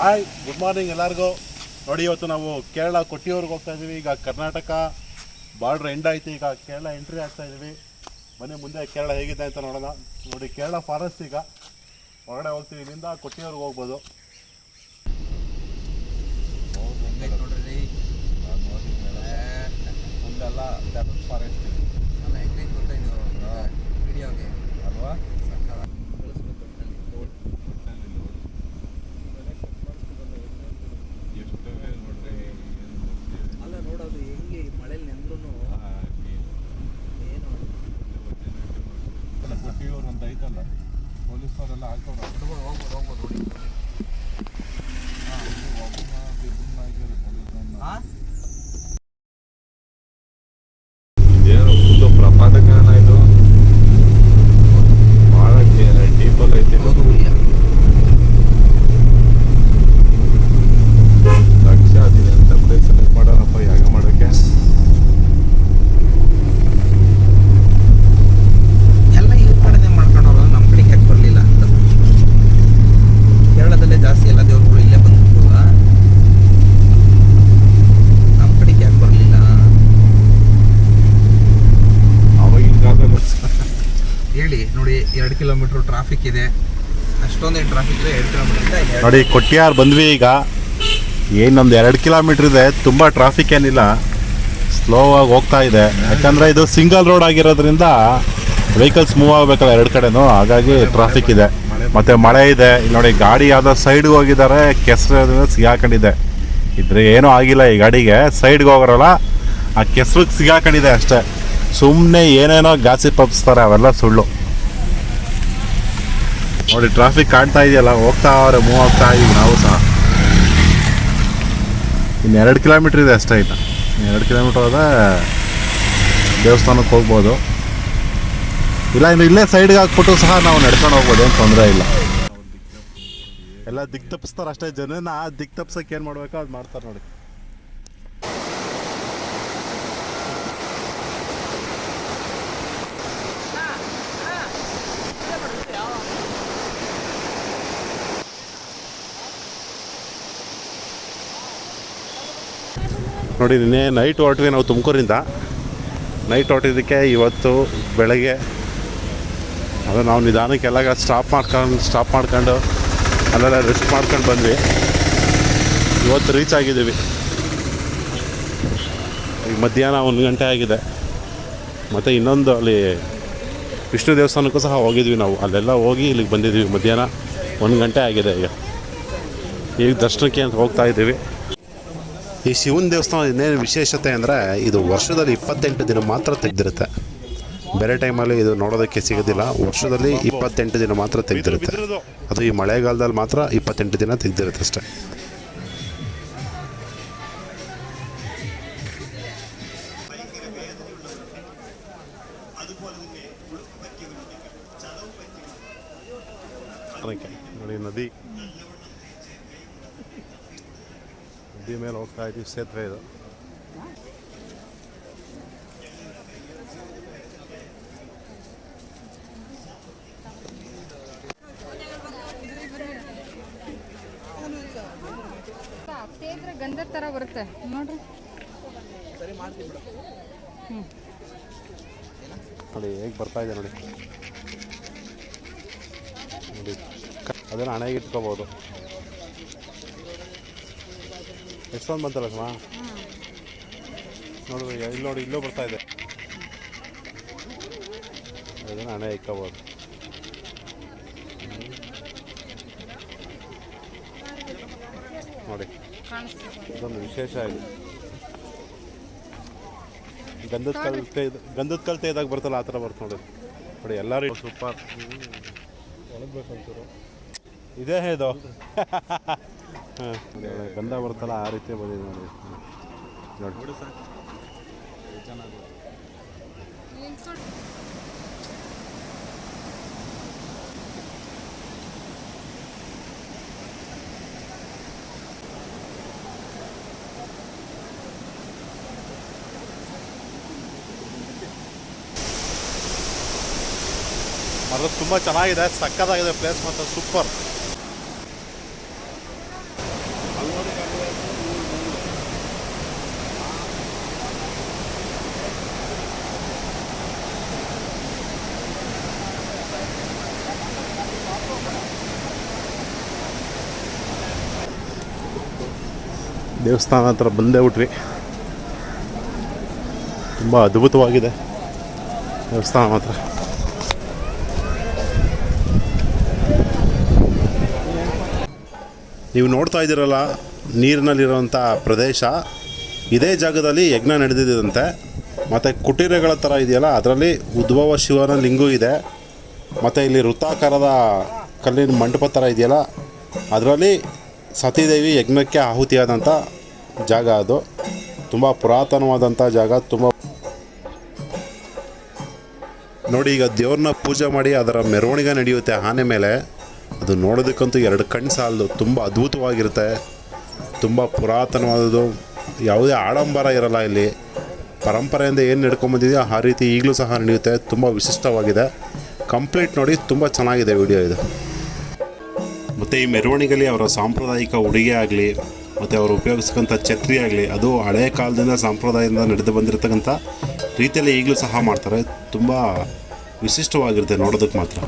Hi, good morning ಎಲ್ಲರಿಗೂ. ನೋಡಿ, ಇವತ್ತು ನಾವು ಕೇರಳ ಕೊಟ್ಟಿಯೂರ್ಗೆ ಹೋಗ್ತಾ ಇದ್ದೀವಿ. ಈಗ ಕರ್ನಾಟಕ ಬಾರ್ಡ್ರ್ ಎಂಡ್ ಆಯ್ತು, ಈಗ ಕೇರಳ ಎಂಟ್ರಿ ಆಗ್ತಾ ಇದ್ದೀವಿ. ಬನ್ನಿ ಮುಂದೆ ಕೇರಳ ಹೇಗಿದೆ ಅಂತ ನೋಡೋಣ. ನೋಡಿ, ಕೇರಳ ಫಾರೆಸ್ಟ್ ಈಗ ಹೊರಗಡೆ ಹೋಗ್ತೀವಿ. ಇಲ್ಲಿಂದ ಕೊಟ್ಟಿಯೂರ್ಗೆ ಹೋಗ್ಬೋದು. ಮುಂದೆಲ್ಲ ಫಾರೆಸ್ಟ್ ಅಲ್ವಾ? ನೋಡೋದು ಹೆಂಗೆ ಮಳೆಲಿ ನೆಂದ್ರೂ ಏನು ಕೊಟ್ಟಿಯೂರು ಅಂತ ಐತಲ್ಲ, ಪೊಲೀಸವರೆಲ್ಲ ಹಾಕೋರು ಹೋಗ್ಬೋದು ನೋಡಿ. ಇದೇನು ಫುಲ್ಲು ಪ್ರಪಾತಕಾನ, ಇದು ಭಾಳ ಡೀಪಲ್ ಐತಿ. ಲಕ್ಷ ಅದಿದೆ ಅಂತ ಪ್ಲೇಸ್ ಸೆಲೆಕ್ಟ್ ಮಾಡೋಣಪ್ಪ ಯಾಗ ಮಾಡೋಕ್ಕೆ. ಎಲ್ಲ ಈ ಕಡೆನೇ ಮಾಡ್ಕೊಂಡವ್ರು, ನಮ್ಮ ಕಡೆಗೆ ಯಾಕೆ ಬರಲಿಲ್ಲ ಅಂತ. ಕೇರಳದಲ್ಲೇ ಜಾಸ್ತಿ ಎಲ್ಲ ದೇವ್ರುಗಳು ಇಲ್ಲೇ ಬಂದ್ಬಿಟ್ಟು ನಮ್ಮ ಕಡೆಗೆ ಯಾಕೆ ಬರಲಿಲ್ಲ. ಅವಾಗಿನ ಕಾಲದಲ್ಲಿ ಹೇಳಿ ನೋಡಿ, 2 ಕಿಲೋಮೀಟ್ರ್ ಟ್ರಾಫಿಕ್ ಇದೆ. ಅಷ್ಟೊಂದೇನು ಟ್ರಾಫಿಕ್ ಇದೆ. 2 ಕಿಲೋಮೀಟರ್ ನೋಡಿ, ಕೊಟ್ಟಿಯಾರ್ ಬಂದ್ವಿ. ಈಗ ಏನೊಂದು 2 ಕಿಲೋಮೀಟ್ರ್ ಇದೆ. ತುಂಬ ಟ್ರಾಫಿಕ್ ಏನಿಲ್ಲ, ಸ್ಲೋ ಆಗಿ ಹೋಗ್ತಾ ಇದೆ. ಯಾಕಂದರೆ ಇದು ಸಿಂಗಲ್ ರೋಡ್ ಆಗಿರೋದ್ರಿಂದ ವೆಹಿಕಲ್ಸ್ ಮೂವ್ ಆಗಬೇಕಲ್ಲ ಎರಡು ಕಡೆನೂ, ಹಾಗಾಗಿ ಟ್ರಾಫಿಕ್ ಇದೆ. ಮತ್ತು ಮಳೆ ಇದೆ. ಇಲ್ಲಿ ನೋಡಿ, ಗಾಡಿ ಯಾವುದೋ ಸೈಡ್ಗೆ ಹೋಗಿದ್ದಾರೆ, ಕೆಸರು ಸಿಗಾಕೊಂಡಿದೆ. ಇದ್ರೆ ಏನೂ ಆಗಿಲ್ಲ ಈ ಗಾಡಿಗೆ. ಸೈಡ್ಗೆ ಹೋಗೋರಲ್ಲ, ಆ ಕೆಸರಿಗೆ ಸಿಗಾಕೊಂಡಿದೆ ಅಷ್ಟೇ. ಸುಮ್ಮನೆ ಏನೇನೋ ಗಾಸಿಪ್ ಹಬ್ಸ್ತಾರೆ, ಅವೆಲ್ಲ ಸುಳ್ಳು. ನೋಡಿ, ಟ್ರಾಫಿಕ್ ಕಾಣ್ತಾ ಇದೆಯಲ್ಲ, ಹೋಗ್ತಾ ಅವ್ರೆ, ಮೂವ್ ಆಗ್ತಾ ಇದೀವಿ ನಾವು ಸಹ. ಇನ್ನು 2 ಕಿಲೋಮೀಟ್ರ್ ಇದೆ ಅಷ್ಟೇ. ಇನ್ನು 2 ಕಿಲೋಮೀಟ್ರ್ ಹೋದರೆ ದೇವಸ್ಥಾನಕ್ಕೆ ಹೋಗ್ಬೋದು. ಇಲ್ಲ ಇನ್ನು ಇಲ್ಲೇ ಸೈಡ್ಗೆ ಹಾಕ್ಬಿಟ್ಟು ಸಹ ನಾವು ನಡ್ಕೊಂಡು ಹೋಗ್ಬೋದು, ಏನು ತೊಂದರೆ ಇಲ್ಲ. ಎಲ್ಲ ದಿಕ್ ತಪ್ಪಿಸ್ತಾರೆ ಅಷ್ಟೇ. ಜನನ ದಿಕ್ ತಪ್ಸಕ್ಕೆ ಏನು ಮಾಡಬೇಕೋ ಅದು ಮಾಡ್ತಾರೆ ನೋಡಿ. ನೋಡಿ, ನಿನ್ನೆ ನೈಟ್ ಹೊರಟ್ವಿ ನಾವು ತುಮಕೂರಿಂದ. ನೈಟ್ ಹೊರಟಿದ್ದಕ್ಕೆ ಇವತ್ತು ಬೆಳಗ್ಗೆ ಅದು ನಾವು ನಿಧಾನಕ್ಕೆಲ್ಲ ಸ್ಟಾಪ್ ಮಾಡ್ಕೊಂಡು ಅಲ್ಲೆಲ್ಲ ರೆಸ್ಟ್ ಮಾಡ್ಕೊಂಡು ಬಂದ್ವಿ. ಇವತ್ತು ರೀಚ್ ಆಗಿದ್ದೀವಿ. ಈಗ ಮಧ್ಯಾಹ್ನ 1 ಗಂಟೆ ಆಗಿದೆ. ಮತ್ತು ಇನ್ನೊಂದು ಅಲ್ಲಿ ವಿಷ್ಣು ದೇವಸ್ಥಾನಕ್ಕೂ ಸಹ ಹೋಗಿದ್ವಿ ನಾವು. ಅಲ್ಲೆಲ್ಲ ಹೋಗಿ ಇಲ್ಲಿಗೆ ಬಂದಿದ್ದೀವಿ. ಮಧ್ಯಾಹ್ನ 1 ಗಂಟೆ ಆಗಿದೆ. ಈಗ ದರ್ಶನಕ್ಕೆ ಅಂತ ಹೋಗ್ತಾ ಇದ್ದೀವಿ. ಈ ಶಿವನ ದೇವಸ್ಥಾನ ಇನ್ನೇನು ವಿಶೇಷತೆ ಅಂದರೆ, ಇದು ವರ್ಷದಲ್ಲಿ 28 ದಿನ ಮಾತ್ರ ತೆಗೆದಿರುತ್ತೆ. ಬೇರೆ ಟೈಮಲ್ಲಿ ಇದು ನೋಡೋದಕ್ಕೆ ಸಿಗೋದಿಲ್ಲ. ವರ್ಷದಲ್ಲಿ 28 ದಿನ ಮಾತ್ರ ತೆಗೆದಿರುತ್ತೆ. ಅದು ಈ ಮಳೆಗಾಲದಲ್ಲಿ ಮಾತ್ರ 28 ದಿನ ತೆಗೆದಿರುತ್ತೆ ಅಷ್ಟೇ. ನೋಡಿ, ನದಿ ಮೇಲೆ ಹೋಗ್ತಾ ಇದ್ದೀವಿ. ಸೇತುವೆ ಇದು. ಗಂಧದ ಥರ ಬರುತ್ತೆ ನೋಡ್ರಿ. ನೋಡಿ ಹೇಗೆ ಬರ್ತಾ ಇದೆ ನೋಡಿ. ನೋಡಿ, ಅದನ್ನು ಹಣೆಗೆ ಇಟ್ಕೋಬೋದು. ಎಷ್ಟೊಂದು ಬಂತಲ್ಲ ಸುಮಾ. ನೋಡಿದ್ರೆ ಇಲ್ಲಿ ನೋಡಿ, ಇಲ್ಲೂ ಬರ್ತಾ ಇದೆ. ಅದನ್ನು ಹಣೆ ಇಟ್ಕೋಬೋದು. ನೋಡಿ, ಇದೊಂದು ವಿಶೇಷ ಇದೆ. ಗಂಧದ ಕಲ್ ತೆಗೆದಾಗ ಬರ್ತಲ್ಲ, ಆ ಥರ ಬರ್ತ ನೋಡಿ. ನೋಡಿ, ಎಲ್ಲರೂ ಸೂಪರ್. ಒಣಗಬೇಕಂತರು ಇದೇ ಇದು. ಹಾಂ, ಗಂಧ ಬರ್ತಲ್ಲ, ಆ ರೀತಿ ಬಂದಿದೆ ನೋಡಿ. ನೋಡಿ ಅದು ತುಂಬ ಚೆನ್ನಾಗಿದೆ, ಸಕ್ಕತ್ತಾಗಿದೆ ಪ್ಲೇಸ್ ಮಾತ್ರ ಸೂಪರ್. ದೇವಸ್ಥಾನ ಹತ್ರ ಬಂದೇ ಬಿಟ್ವಿ. ತುಂಬ ಅದ್ಭುತವಾಗಿದೆ ದೇವಸ್ಥಾನ ಮಾತ್ರ. ನೀವು ನೋಡ್ತಾ ಇದ್ದೀರಲ್ಲ ನೀರಿನಲ್ಲಿರುವಂಥ ಪ್ರದೇಶ, ಇದೇ ಜಾಗದಲ್ಲಿ ಯಜ್ಞ ನಡೆದಿದ್ದಂತೆ. ಮತ್ತು ಕುಟೀರಗಳ ಥರ ಇದೆಯಲ್ಲ, ಅದರಲ್ಲಿ ಉದ್ಭವ ಶಿವನ ಲಿಂಗು ಇದೆ. ಮತ್ತು ಇಲ್ಲಿ ವೃತ್ತಾಕಾರದ ಕಲ್ಲಿನ ಮಂಟಪ ಥರ ಇದೆಯಲ್ಲ, ಅದರಲ್ಲಿ ಸತೀದೇವಿ ಯಜ್ಞಕ್ಕೆ ಆಹುತಿಯಾದಂಥ ಜಾಗ ಅದು. ತುಂಬ ಪುರಾತನವಾದಂಥ ಜಾಗ. ತುಂಬ ನೋಡಿ, ಈಗ ದೇವ್ರನ್ನ ಪೂಜೆ ಮಾಡಿ ಅದರ ಮೆರವಣಿಗೆ ನಡೆಯುತ್ತೆ ಆನೆ ಮೇಲೆ. ಅದು ನೋಡೋದಕ್ಕಂತೂ 2 ಕಣ್ಣು ಸಾಲದು. ತುಂಬ ಅದ್ಭುತವಾಗಿರುತ್ತೆ, ತುಂಬ ಪುರಾತನವಾದದ್ದು. ಯಾವುದೇ ಆಡಂಬರ ಇರಲ್ಲ ಇಲ್ಲಿ. ಪರಂಪರೆಯಿಂದ ಏನು ನಡ್ಕೊಂಬಂದಿದೆಯೋ ಆ ರೀತಿ ಈಗಲೂ ಸಹ ನಡೆಯುತ್ತೆ. ತುಂಬ ವಿಶಿಷ್ಟವಾಗಿದೆ. ಕಂಪ್ಲೀಟ್ ನೋಡಿ, ತುಂಬ ಚೆನ್ನಾಗಿದೆ ವಿಡಿಯೋ ಇದು. ಮತ್ತು ಈ ಮೆರವಣಿಗೆಯಲ್ಲಿ ಅವರ ಸಾಂಪ್ರದಾಯಿಕ ಉಡುಗೆ ಆಗಲಿ, ಮತ್ತು ಅವರು ಉಪಯೋಗಿಸ್ತಕ್ಕಂಥ ಛತ್ರಿ ಆಗಲಿ, ಅದು ಹಳೆಯ ಕಾಲದಿಂದ ಸಾಂಪ್ರದಾಯದಿಂದ ನಡೆದು ಬಂದಿರತಕ್ಕಂಥ ರೀತಿಯಲ್ಲಿ ಈಗಲೂ ಸಹ ಮಾಡ್ತಾರೆ. ತುಂಬ ವಿಶಿಷ್ಟವಾಗಿರುತ್ತೆ ನೋಡೋದಕ್ಕೆ ಮಾತ್ರ.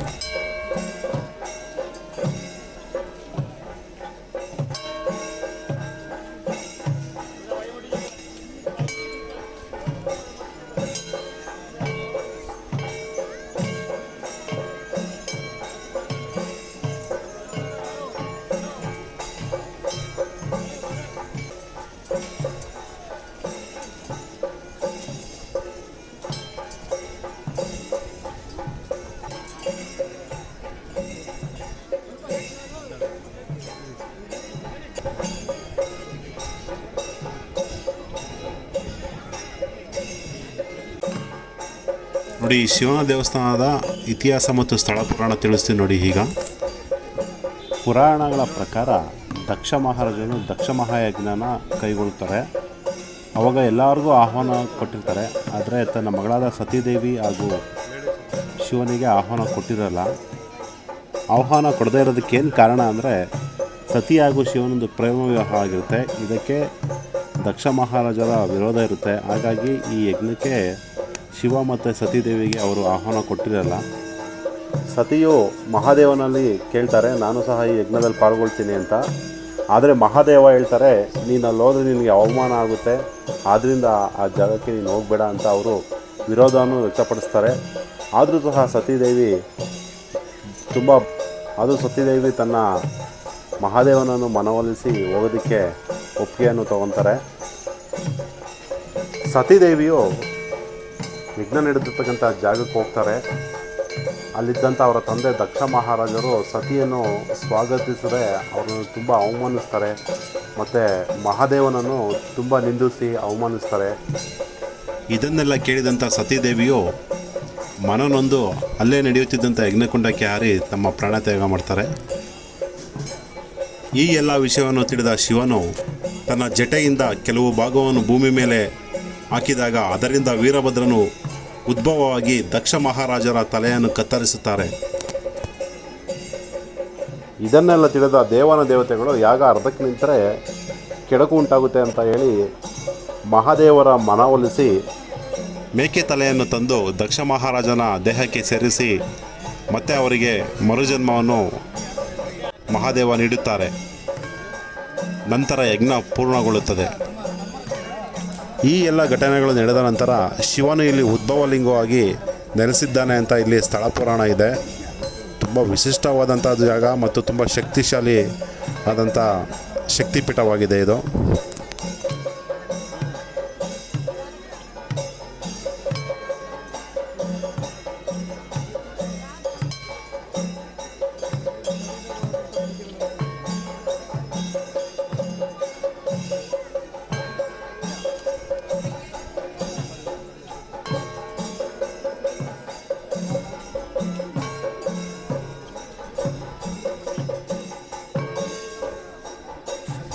ನೋಡಿ, ಶಿವನ ದೇವಸ್ಥಾನದ ಇತಿಹಾಸ ಮತ್ತು ಸ್ಥಳ ಪುರಾಣ ತಿಳಿಸ್ತೀನಿ ನೋಡಿ. ಈಗ ಪುರಾಣಗಳ ಪ್ರಕಾರ ದಕ್ಷ ಮಹಾರಾಜನು ದಕ್ಷ ಮಹಾಯಜ್ಞನ ಕೈಗೊಳ್ಳುತ್ತಾರೆ. ಅವಾಗ ಎಲ್ಲರಿಗೂ ಆಹ್ವಾನ ಕೊಟ್ಟಿರ್ತಾರೆ. ಆದರೆ ತನ್ನ ಮಗಳಾದ ಸತೀದೇವಿ ಹಾಗೂ ಶಿವನಿಗೆ ಆಹ್ವಾನ ಕೊಟ್ಟಿರಲ್ಲ. ಆಹ್ವಾನ ಕೊಡದೇ ಇರೋದಕ್ಕೇನು ಕಾರಣ ಅಂದರೆ, ಸತಿ ಹಾಗೂ ಶಿವನೊಂದು ಪ್ರೇಮ ವಿವಾಹ ಆಗಿರುತ್ತೆ. ಇದಕ್ಕೆ ದಕ್ಷ ಮಹಾರಾಜರ ವಿರೋಧ ಇರುತ್ತೆ. ಹಾಗಾಗಿ ಈ ಯಜ್ಞಕ್ಕೆ ಶಿವ ಮತ್ತು ಸತೀದೇವಿಗೆ ಅವರು ಆಹ್ವಾನ ಕೊಟ್ಟಿರಲ್ಲ. ಸತಿಯು ಮಹಾದೇವನಲ್ಲಿ ಕೇಳ್ತಾರೆ, ನಾನು ಸಹ ಈ ಯಜ್ಞದಲ್ಲಿ ಪಾಲ್ಗೊಳ್ತೀನಿ ಅಂತ. ಆದರೆ ಮಹಾದೇವ ಹೇಳ್ತಾರೆ, ನೀನು ಅಲ್ಲಿ ಹೋದರೆ ನಿನಗೆ ಅವಮಾನ ಆಗುತ್ತೆ, ಆದ್ದರಿಂದ ಆ ಜಾಗಕ್ಕೆ ನೀನು ಹೋಗಬೇಡ ಅಂತ ಅವರು ವಿರೋಧವನ್ನು ವ್ಯಕ್ತಪಡಿಸ್ತಾರೆ. ಆದರೂ ಸಹ ಸತೀದೇವಿ ತನ್ನ ಮಹಾದೇವನನ್ನು ಮನವೊಲಿಸಿ ಹೋಗೋದಕ್ಕೆ ಒಪ್ಪಿಗೆಯನ್ನು ತಗೊತಾರೆ. ಸತೀದೇವಿಯು ಯಜ್ಞ ನಡೆದಿರ್ತಕ್ಕಂಥ ಜಾಗಕ್ಕೆ ಹೋಗ್ತಾರೆ. ಅಲ್ಲಿದ್ದಂಥ ಅವರ ತಂದೆ ದಕ್ಷ ಮಹಾರಾಜರು ಸತಿಯನ್ನು ಸ್ವಾಗತಿಸಿದರೆ ಅವರನ್ನು ತುಂಬ ಅವಮಾನಿಸ್ತಾರೆ. ಮತ್ತು ಮಹಾದೇವನನ್ನು ತುಂಬ ನಿಂದಿಸಿ ಅವಮಾನಿಸ್ತಾರೆ. ಇದನ್ನೆಲ್ಲ ಕೇಳಿದಂಥ ಸತೀದೇವಿಯು ಮನನೊಂದು ಅಲ್ಲೇ ನಡೆಯುತ್ತಿದ್ದಂಥ ಯಜ್ಞಕುಂಡಕ್ಕೆ ಹಾರಿ ತಮ್ಮ ಪ್ರಾಣತ್ಯಾಗ ಮಾಡ್ತಾರೆ. ಈ ಎಲ್ಲ ವಿಷಯವನ್ನು ತಿಳಿದ ಶಿವನು ತನ್ನ ಜಟೆಯಿಂದ ಕೆಲವು ಭಾಗವನ್ನು ಭೂಮಿ ಮೇಲೆ ಹಾಕಿದಾಗ ಅದರಿಂದ ವೀರಭದ್ರನು ಉದ್ಭವವಾಗಿ ದಕ್ಷ ಮಹಾರಾಜರ ತಲೆಯನ್ನು ಕತ್ತರಿಸುತ್ತಾರೆ. ಇದನ್ನೆಲ್ಲ ತಿಳಿದ ದೇವನ ದೇವತೆಗಳು ಯಾಗ ಅರ್ಧಕ್ಕೆ ನಿಂತರೆ ಕೆಡಕು ಉಂಟಾಗುತ್ತೆ ಅಂತ ಹೇಳಿ ಮಹಾದೇವರ ಮನವೊಲಿಸಿ ಮೇಕೆ ತಲೆಯನ್ನು ತಂದು ದಕ್ಷ ಮಹಾರಾಜನ ದೇಹಕ್ಕೆ ಸೇರಿಸಿ ಮತ್ತೆ ಅವರಿಗೆ ಮರುಜನ್ಮವನ್ನು ಮಹಾದೇವ ನೀಡುತ್ತಾರೆ. ನಂತರ ಯಜ್ಞ ಪೂರ್ಣಗೊಳ್ಳುತ್ತದೆ. ಈ ಎಲ್ಲ ಘಟನೆಗಳು ನಡೆದ ನಂತರ ಶಿವನು ಇಲ್ಲಿ ಉದ್ಭವಲಿಂಗವಾಗಿ ನೆಲೆಸಿದ್ದಾನೆ ಅಂತ ಇಲ್ಲಿ ಸ್ಥಳ ಪುರಾಣ ಇದೆ. ತುಂಬ ವಿಶಿಷ್ಟವಾದಂಥ ಜಾಗ ಮತ್ತು ತುಂಬ ಶಕ್ತಿಶಾಲಿ ಆದಂಥ ಶಕ್ತಿಪೀಠವಾಗಿದೆ ಇದು.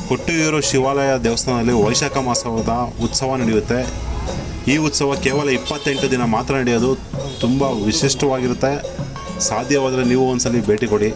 ಕೊಟ್ಟೂರು ಶಿವಾಲಯ ದೇವಸ್ಥಾನದಲ್ಲಿ ವೈಶಾಖ ಮಾಸದ ಉತ್ಸವ ನಡೆಯುತ್ತೆ. ಈ ಉತ್ಸವ ಕೇವಲ 28 ದಿನ ಮಾತ್ರ ನಡೆಯೋದು. ತುಂಬ ವಿಶಿಷ್ಟವಾಗಿರುತ್ತೆ. ಸಾಧ್ಯವಾದರೆ ನೀವು ಒಂದ್ಸಲಿ ಭೇಟಿ ಕೊಡಿ.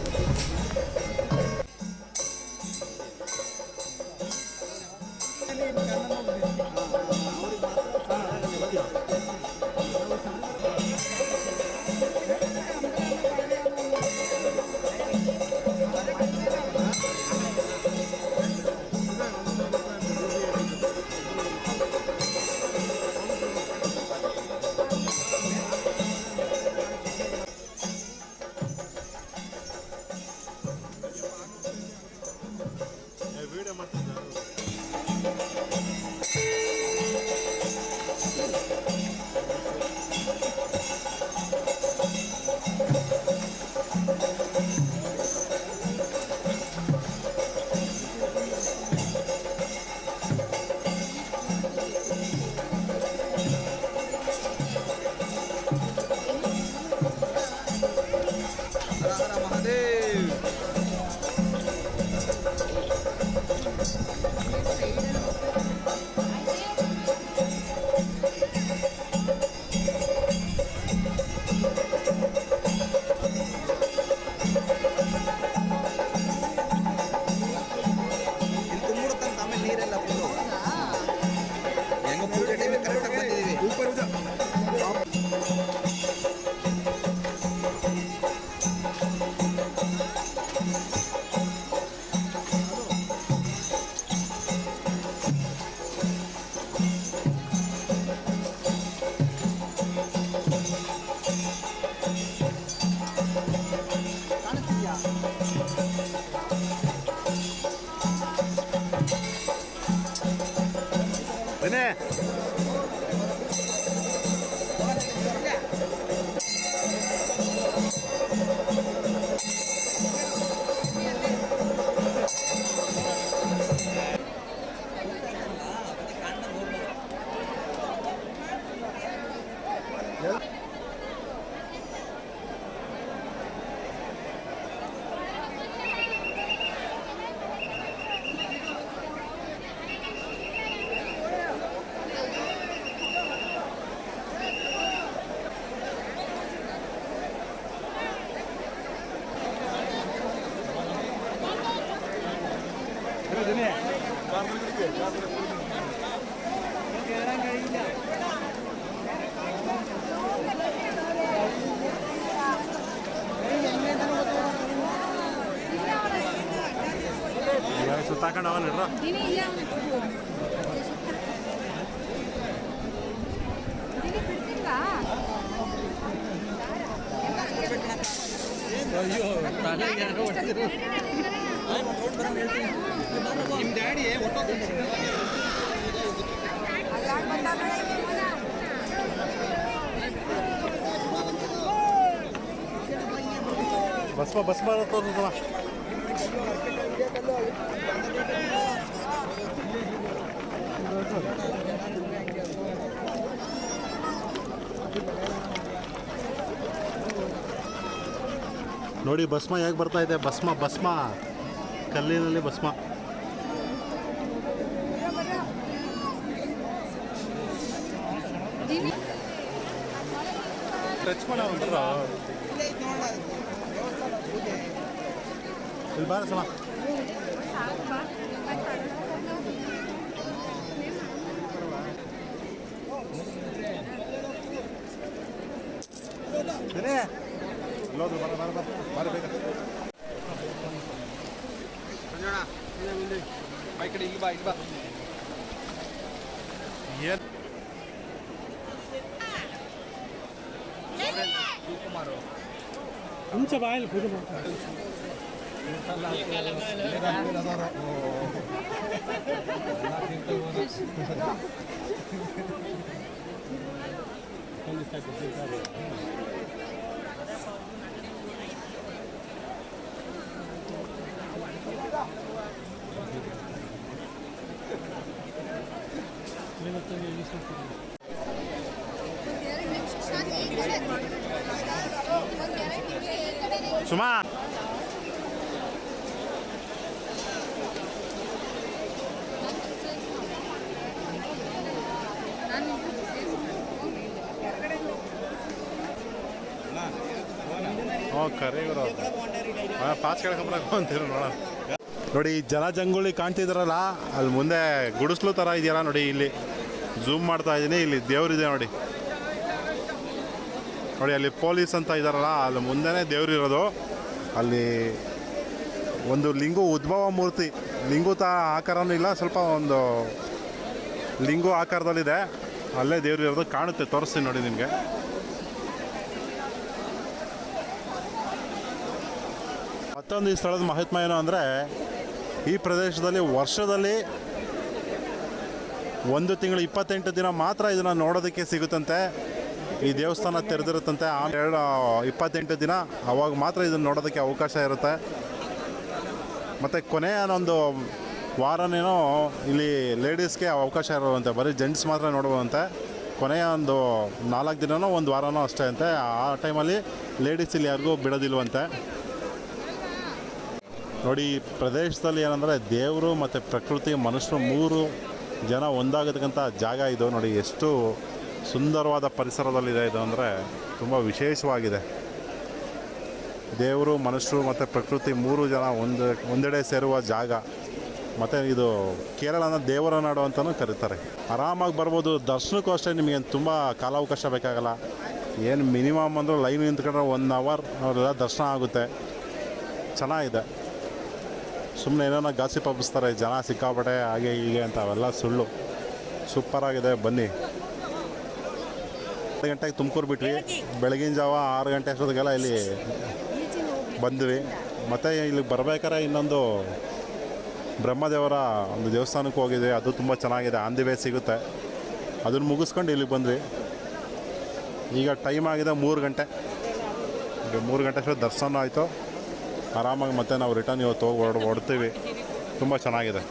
ಬನ್ನಿ. ಸುತ್ತಾಕೊಂಡು ಅವನು ಇಡ್ರ. ದಿನಿ ಇಲ್ಲ ದಿನಿ ಬಿಡ್ತಿಲ್ವಾ? ನಿಮ್ಮ ಡ್ಯಾಡಿ ಬಸ್ ಬರುತ್ತಲ್ಲ. ನೋಡಿ ಭಸ್ಮ ಹೇಗೆ ಬರ್ತಾ ಇದೆ. ಭಸ್ಮ ಕಲ್ಲಿನಲ್ಲಿ ಭಸ್ಮ. ದಿನಿ ಟಚ್ ಮಾಡೋ ಇಲ್ಲಿ ಬಾರ ಸಮ. ಇಲ್ಲೋದು ಬಾರ ಬೇಗ. ಸಂಜೋಣ ಬಾ ಈ ಕಡೆ ಇಲ್ಲಿ ಬಾ ಏನು ಶಿವಕುಮಾರು ಮುಂಚೆ ಬಾಯಲ್ಲಿ ಪೂಜೆ ಮಾಡ್ತಾರೆ. ಸುಮಾ ಕರೆ ಇವರು ಪಾಸ್ ಕೇಳ್ಕೊಂಬರಬೇಕು ಅಂತೀರ ನೋಡೋಣ. ನೋಡಿ ಜನಜಂಗುಳಿ ಕಾಣ್ತಿದ್ರಲ್ಲ, ಅಲ್ಲಿ ಮುಂದೆ ಗುಡಿಸ್ಲು ಥರ ಇದೆಯಲ್ಲ ನೋಡಿ, ಇಲ್ಲಿ ಝೂಮ್ ಮಾಡ್ತಾ ಇದ್ದೀನಿ. ಇಲ್ಲಿ ದೇವ್ರಿದೆ ನೋಡಿ. ಅಲ್ಲಿ ಪೊಲೀಸ್ ಅಂತ ಇದ್ದಾರಲ್ಲ, ಅಲ್ಲಿ ಮುಂದೆನೇ ದೇವ್ರು ಇರೋದು. ಅಲ್ಲಿ ಒಂದು ಲಿಂಗು ಉದ್ಭವ ಮೂರ್ತಿ, ಲಿಂಗು ಆಕಾರನೂ ಇಲ್ಲ, ಸ್ವಲ್ಪ ಒಂದು ಲಿಂಗು ಆಕಾರದಲ್ಲಿದೆ. ಅಲ್ಲೇ ದೇವ್ರು ಇರೋದು ಕಾಣುತ್ತೆ, ತೋರಿಸ್ತೀನಿ ನೋಡಿ ನಿಮಗೆ. ಮತ್ತೊಂದು ಈ ಸ್ಥಳದ ಮಹತ್ವ ಏನು ಅಂದರೆ, ಈ ಪ್ರದೇಶದಲ್ಲಿ ವರ್ಷದಲ್ಲಿ 1 ತಿಂಗಳು 28 ದಿನ ಮಾತ್ರ ಇದನ್ನು ನೋಡೋದಕ್ಕೆ ಸಿಗುತ್ತಂತೆ. ಈ ದೇವಸ್ಥಾನ ತೆರೆದಿರುತ್ತಂತೆ. 28 ದಿನ ಅವಾಗ ಮಾತ್ರ ಇದನ್ನು ನೋಡೋದಕ್ಕೆ ಅವಕಾಶ ಇರುತ್ತೆ. ಮತ್ತು ಕೊನೆಯ ಒಂದು ವಾರನೇನೋ ಇಲ್ಲಿ ಲೇಡೀಸ್ಗೆ ಅವಕಾಶ ಇರುವಂತೆ, ಬರೀ ಜೆಂಟ್ಸ್ ಮಾತ್ರ ನೋಡುವಂತೆ. ಕೊನೆಯ ಒಂದು 4 ದಿನನೋ 1 ವಾರನೋ ಅಷ್ಟೇ ಅಂತೆ. ಆ ಟೈಮಲ್ಲಿ ಲೇಡೀಸ್ ಇಲ್ಲಿ ಯಾರಿಗೂ ಬಿಡೋದಿಲ್ವಂತೆ. ನೋಡಿ, ಈ ಪ್ರದೇಶದಲ್ಲಿ ಏನಂದರೆ ದೇವರು ಮತ್ತು ಪ್ರಕೃತಿ ಮನುಷ್ಯರು 3 ಜನ ಒಂದಾಗತಕ್ಕಂಥ ಜಾಗ ಇದು. ನೋಡಿ ಎಷ್ಟು ಸುಂದರವಾದ ಪರಿಸರದಲ್ಲಿದೆ ಇದು, ಅಂದರೆ ತುಂಬ ವಿಶೇಷವಾಗಿದೆ. ದೇವರು ಮನುಷ್ಯರು ಮತ್ತು ಪ್ರಕೃತಿ 3 ಜನ ಒಂದೆಡೆ ಸೇರುವ ಜಾಗ. ಮತ್ತು ಇದು ಕೇರಳನ ದೇವರ ನಾಡು ಅಂತಲೂ ಕರೀತಾರೆ. ಆರಾಮಾಗಿ ಬರ್ಬೋದು. ದರ್ಶನಕ್ಕೂ ಅಷ್ಟೇ ನಿಮಗೆ ತುಂಬ ಕಾಲಾವಕಾಶ ಬೇಕಾಗಲ್ಲ. ಏನು ಮಿನಿಮಮ್ ಅಂದರೆ ಲೈನ್ ನಿಂತ್ಕೊಂಡ್ರೆ 1 ಅವರ್ ಅವರೆಲ್ಲ ದರ್ಶನ ಆಗುತ್ತೆ. ಚೆನ್ನಾಗಿದೆ. ಸುಮ್ಮನೆ ಏನೋ ಗಾಸಿಪ್ ಹಬ್ಬಿಸ್ತಾರೆ ಜನ ಸಿಕ್ಕಾಪಟ್ಟೆ ಹಾಗೆ ಹೀಗೆ ಅಂತ, ಅವೆಲ್ಲ ಸುಳ್ಳು. ಸೂಪರಾಗಿದೆ, ಬನ್ನಿ. 6 ಗಂಟೆಗೆ ತುಮಕೂರು ಬಿಟ್ವಿ. ಬೆಳಗಿನ ಜಾವ 6 ಗಂಟೆ ಅಷ್ಟೊತ್ತಿಗೆಲ್ಲ ಇಲ್ಲಿ ಬಂದ್ವಿ. ಮತ್ತು ಇಲ್ಲಿಗೆ ಬರ್ಬೇಕಾದ್ರೆ ಇನ್ನೊಂದು ಬ್ರಹ್ಮದೇವರ ಒಂದು ದೇವಸ್ಥಾನಕ್ಕೆ ಹೋಗಿದ್ವಿ, ಅದು ತುಂಬ ಚೆನ್ನಾಗಿದೆ, ಆನ್ ದಿ ವೇ ಸಿಗುತ್ತೆ. ಅದನ್ನು ಮುಗಿಸ್ಕೊಂಡು ಇಲ್ಲಿಗೆ ಬಂದ್ವಿ. ಈಗ ಟೈಮ್ ಆಗಿದೆ 3 ಗಂಟೆ. 3 ಗಂಟೆ ಅಷ್ಟೊತ್ತು ದರ್ಶನ ಆಯಿತು. ಆರಾಮಾಗಿ ಮತ್ತೆ ನಾವು ರಿಟರ್ನ್ ಇವತ್ತು ಹೋಗಿ ಹೊಡ್ತೀವಿ. ತುಂಬ ಚೆನ್ನಾಗಿದೆ.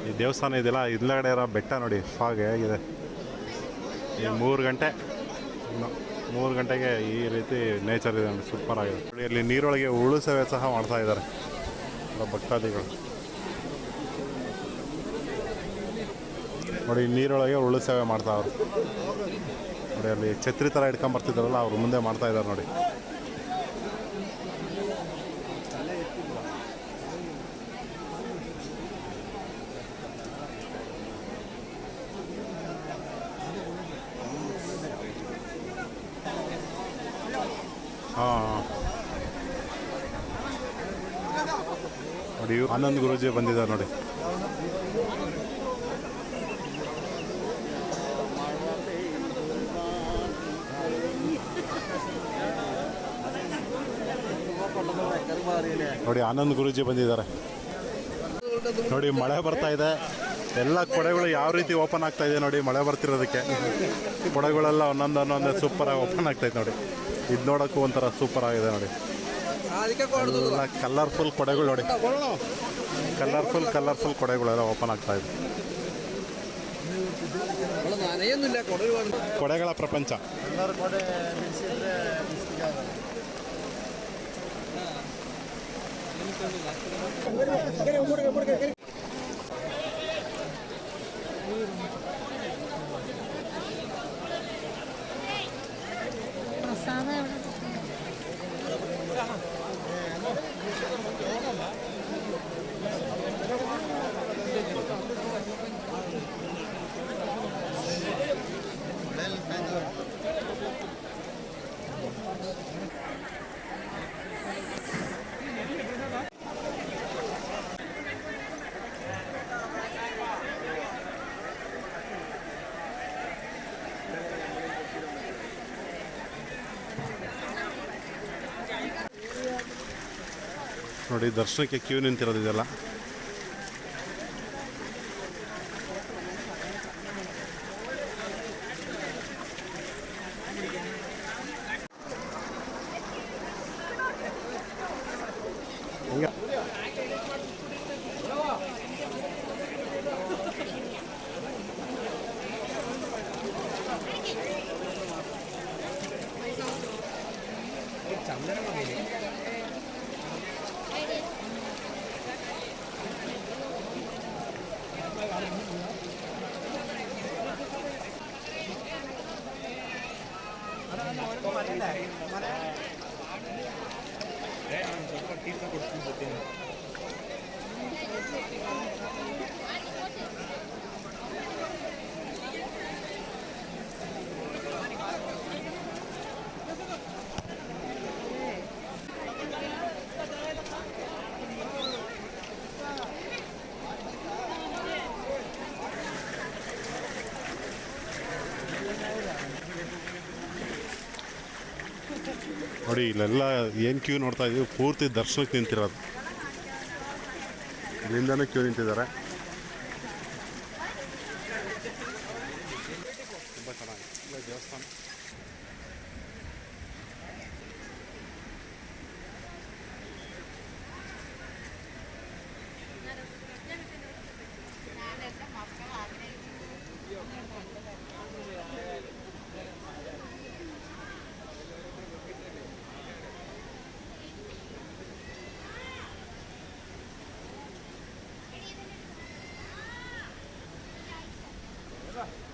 ಈ ದೇವಸ್ಥಾನ ಇದೆಯಲ್ಲ, ಹಿಂದ್ಗಡೆ ಇರೋ ಬೆಟ್ಟ ನೋಡಿ ಫಾಗ್ ಹೇಗಿದೆ. ಈ 3 ಗಂಟೆ 3 ಗಂಟೆಗೆ ಈ ರೀತಿ ನೇಚರ್ ಇದೆ ನೋಡಿ, ಸೂಪರ್ ಆಗಿದೆ. ಇಲ್ಲಿ ನೀರೊಳಗೆ ಉರುಳು ಸೇವೆ ಸಹ ಮಾಡ್ತಾ ಇದ್ದಾರೆ ಭಕ್ತಾದಿಗಳು. ನೋಡಿ ನೀರೊಳಗೆ ಉರುಳು ಸೇವೆ ಮಾಡ್ತಾವ್ರು ನೋಡಿ. ಅಲ್ಲಿ ಛತ್ರಿ ಥರ ಇಟ್ಕೊಂಬರ್ತಿದ್ದಾರಲ್ಲ, ಅವ್ರು ಮುಂದೆ ಮಾಡ್ತಾ ಇದ್ದಾರೆ ನೋಡಿ. ಹಾಂ ನೋಡಿ, ಆನಂದ್ ಗುರೂಜಿ ಬಂದಿದ್ದಾರೆ ನೋಡಿ. ನೋಡಿ ಆನಂದ್ ಗುರೂಜಿ ಬಂದಿದ್ದಾರೆ ನೋಡಿ. ಮಳೆ ಬರ್ತಾ ಇದೆ, ಎಲ್ಲ ಕೊಡೆಗಳು ಯಾವ ರೀತಿ ಓಪನ್ ಆಗ್ತಾ ಇದೆ ನೋಡಿ. ಮಳೆ ಬರ್ತಿರೋದಕ್ಕೆ ಕೊಡೆಗಳೆಲ್ಲ ಒಂದೊಂದೇ ಸೂಪರಾಗಿ ಓಪನ್ ಆಗ್ತಾಯಿದೆ ನೋಡಿ. ಇದು ನೋಡೋಕ್ಕೂ ಒಂಥರ ಸೂಪರ್ ಆಗಿದೆ ನೋಡಿ. ಎಲ್ಲ ಕಲರ್ಫುಲ್ ಕೊಡೆಗಳು ನೋಡಿ, ಕಲರ್ಫುಲ್ ಕೊಡೆಗಳೆಲ್ಲ ಓಪನ್ ಆಗ್ತಾ ಇದೆ. ಕೊಡೆಗಳ ಪ್ರಪಂಚ. ನೋಡಿ ದರ್ಶನಕ್ಕೆ ಕ್ಯೂ ನಿಂತಿರೋದಿದೆಲ್ಲ. ನೋಡಿ ಇಲ್ಲೆಲ್ಲ ಏನು ಕ್ಯೂ ನೋಡ್ತಾ ಇದ್ದೀವಿ, ಪೂರ್ತಿ ದರ್ಶನಕ್ಕೆ ನಿಂತಿರೋದು. ಇಲ್ಲಿಂದನೂ ಕ್ಯೂ ನಿಂತಿದ್ದಾರೆ. ತುಂಬ ಚೆನ್ನಾಗಿದೆ ದೇವಸ್ಥಾನ. Eva.